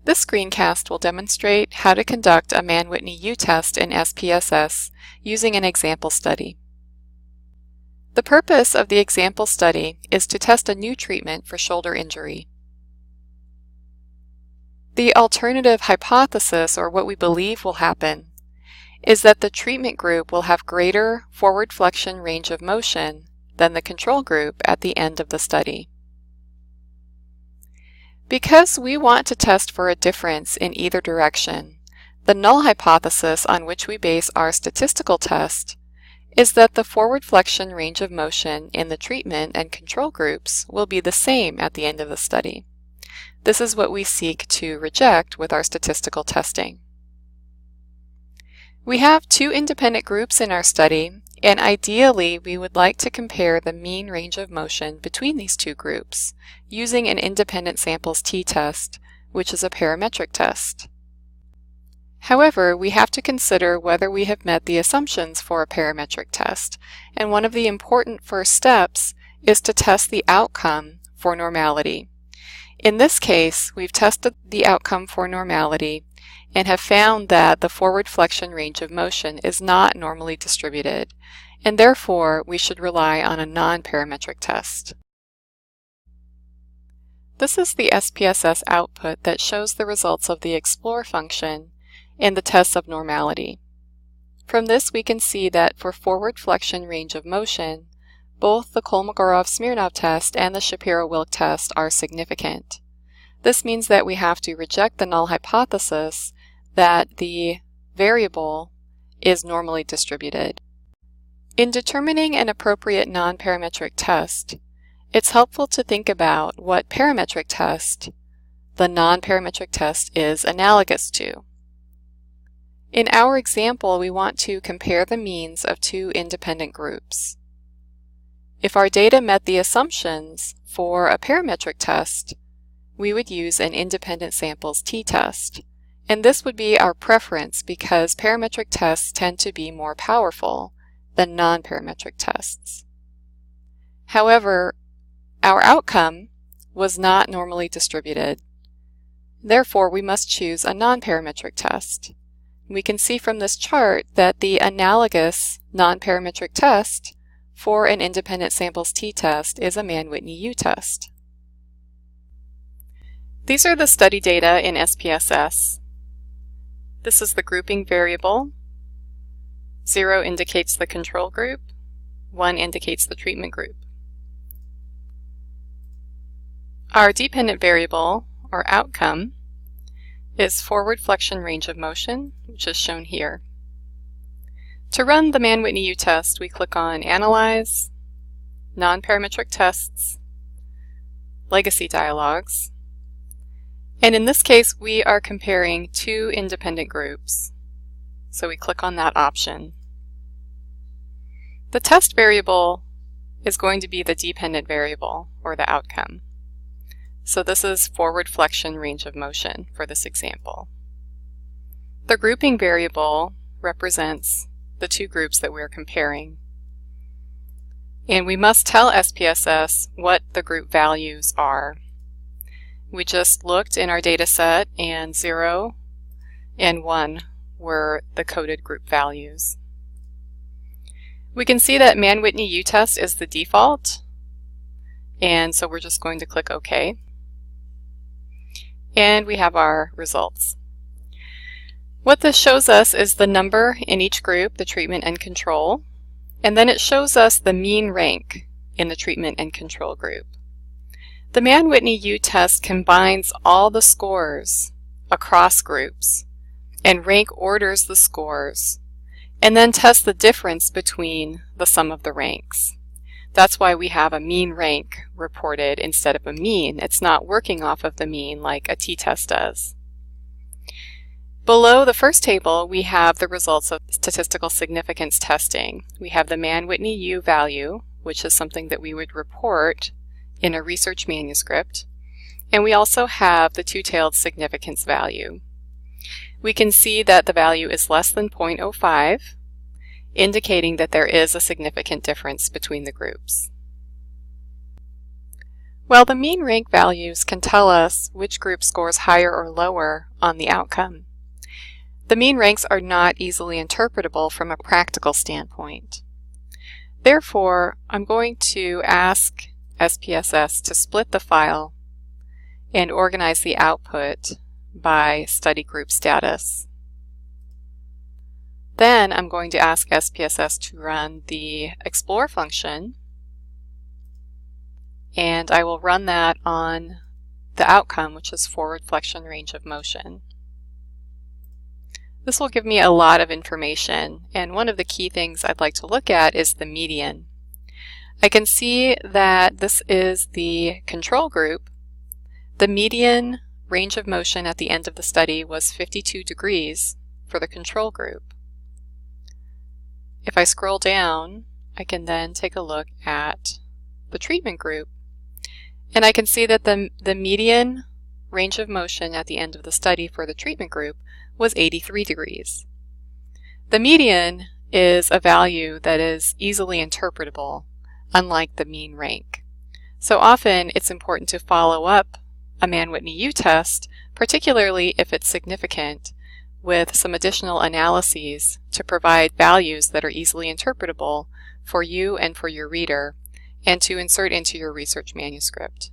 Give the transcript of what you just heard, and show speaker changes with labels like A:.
A: This screencast will demonstrate how to conduct a Mann-Whitney U-test in SPSS using an example study. The purpose of the example study is to test a new treatment for shoulder injury. The alternative hypothesis, or what we believe will happen, is that the treatment group will have greater forward flexion range of motion than the control group at the end of the study. Because we want to test for a difference in either direction, the null hypothesis on which we base our statistical test is that the forward flexion range of motion in the treatment and control groups will be the same at the end of the study. This is what we seek to reject with our statistical testing. We have two independent groups in our study, and ideally we would like to compare the mean range of motion between these two groups using an independent samples t-test, which is a parametric test. However, we have to consider whether we have met the assumptions for a parametric test, and one of the important first steps is to test the outcome for normality. In this case, we've tested the outcome for normality and have found that the forward flexion range of motion is not normally distributed, and therefore we should rely on a non-parametric test. This is the SPSS output that shows the results of the explore function and the tests of normality. From this we can see that for forward flexion range of motion, both the Kolmogorov-Smirnov test and the Shapiro-Wilk test are significant. This means that we have to reject the null hypothesis that the variable is normally distributed. In determining an appropriate non-parametric test, it's helpful to think about what parametric test the non-parametric test is analogous to. In our example, we want to compare the means of two independent groups. If our data met the assumptions for a parametric test, we would use an independent samples t-test, and this would be our preference because parametric tests tend to be more powerful than non-parametric tests. However, our outcome was not normally distributed. Therefore, we must choose a non-parametric test. We can see from this chart that the analogous non-parametric test for an independent samples t-test is a Mann-Whitney U-test. These are the study data in SPSS. This is the grouping variable. 0 indicates the control group. 1 indicates the treatment group. Our dependent variable, or outcome, is forward flexion range of motion, which is shown here. To run the Mann-Whitney U-test, we click on Analyze, Non-Parametric Tests, Legacy Dialogues, and in this case we are comparing two independent groups, so we click on that option. The test variable is going to be the dependent variable, or the outcome. So this is forward flexion range of motion for this example. The grouping variable represents the two groups that we're comparing. And we must tell SPSS what the group values are. We just looked in our data set and 0 and 1 were the coded group values. We can see that Mann-Whitney U-test is the default, and so we're just going to click OK. And we have our results. What this shows us is the number in each group, the treatment and control, and then it shows us the mean rank in the treatment and control group. The Mann-Whitney U-test combines all the scores across groups and rank orders the scores and then tests the difference between the sum of the ranks. That's why we have a mean rank reported instead of a mean. It's not working off of the mean like a t-test does. Below the first table, we have the results of statistical significance testing. We have the Mann-Whitney U value, which is something that we would report in a research manuscript, and we also have the two-tailed significance value. We can see that the value is less than 0.05, indicating that there is a significant difference between the groups. Well, the mean rank values can tell us which group scores higher or lower on the outcome. The mean ranks are not easily interpretable from a practical standpoint. Therefore, I'm going to ask SPSS to split the file and organize the output by study group status. Then I'm going to ask SPSS to run the explore function, and I will run that on the outcome, which is forward flexion range of motion. This will give me a lot of information, and one of the key things I'd like to look at is the median. I can see that this is the control group. The median range of motion at the end of the study was 52 degrees for the control group. If I scroll down, I can then take a look at the treatment group, and I can see that the median range of motion at the end of the study for the treatment group was 83 degrees. The median is a value that is easily interpretable, unlike the mean rank. So often it's important to follow up a Mann-Whitney U-test, particularly if it's significant, with some additional analyses to provide values that are easily interpretable for you and for your reader, and to insert into your research manuscript.